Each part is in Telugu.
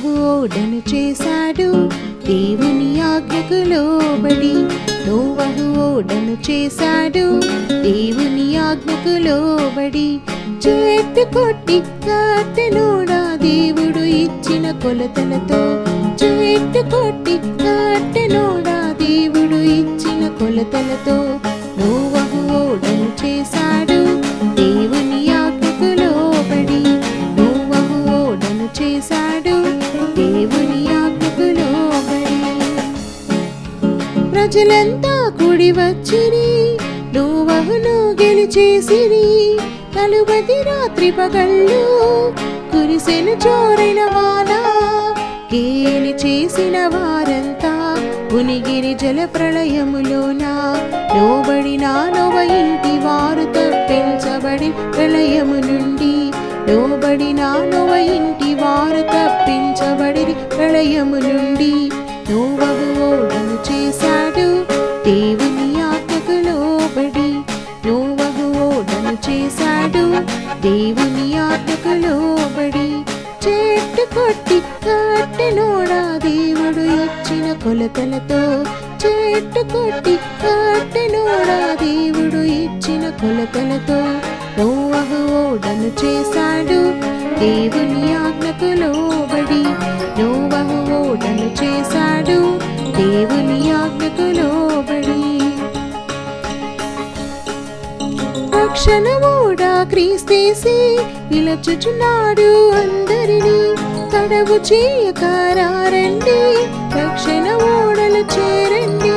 నోవహు ఓడను చేశాడు దేవుని ఆజ్ఞకు లోబడి. నోవహు ఓడను చేశాడు దేవుని ఆజ్ఞకు లోబడి. చెట్టు కొట్టి కట్టెనోడా దేవుడు ఇచ్చిన కొలతలతో. చెట్టు కొట్టి కట్టెనోడా దేవుడు ఇచ్చిన కొలతలతో. నోవహు ఓడను చేశాడు దేవుని ఆజ్ఞకు లోబడి. నోవహు ఓడను చేశాడు దేవుని ఆజ్ఞకు లోబడి. ప్రజలంతా కూడి వచ్చిరి, నోవహును గెలిచేసిరి. 40 రాత్రి పగళ్ళు కురిసెను చోరైన వాన. గేలి చేసిన వారంతా మునిగిరి జల ప్రళయములోన. లోబడిన నోవ ఇంటి వారు తప్పించబడి ప్రళయము నుండి. లోబడిన నోవ ఇంటి వారు తప్పించబడి ప్రళయము నుండి. నోవహు ఓడను చేశాడు దేవుని ఆజ్ఞకు లోబడి. నోవహు ఓడను చేశాడు దేవుని ఆజ్ఞకు లోబడి. చెట్టు కొట్టి కట్టెనోడా దేవుడు ఇచ్చిన కొలతలతో. చెట్టు కొట్టి కట్టెనోడా దేవుడు ఇచ్చిన కొలతలతో. నోవహు ఓడను చేశాడు దేవుని ఆజ్ఞకు లోబడి. నోవహు ఓడను చేశాడు దేవుని ఆజ్ఞకు లోబడి. రక్షణ ఓడ క్రీస్తేసి పిలుచుచున్నాడు అందరినీ. తడవు చేయకారండి, రక్షణ ఓడలు చేరండి.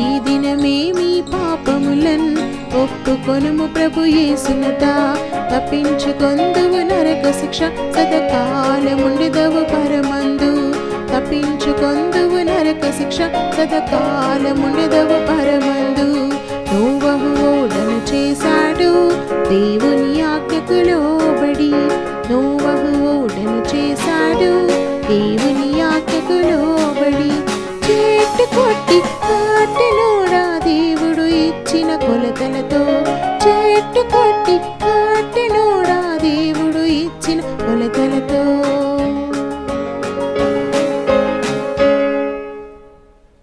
ఈ దినమే మీ పాపములన్ ఒప్పుకొనుము ప్రభు యేసునట. తప్పించుకొందువు నరక శిక్ష, సదాకాలముండెదవు పరమందు. తప్పించుకొందువు నరక శిక్ష, సదాకాలముండెదవు పరమందు. నోవహు ఓడను చేశాడు దేవుని ఆజ్ఞకు లోబడి. నోవహు ఓడను చేశాడు దేవుని ఆజ్ఞకు లోబడి. చెట్టు కొట్టి కట్టెనోడా దేవుడు ఇచ్చిన కొలతలతో. చెట్టు కొట్టి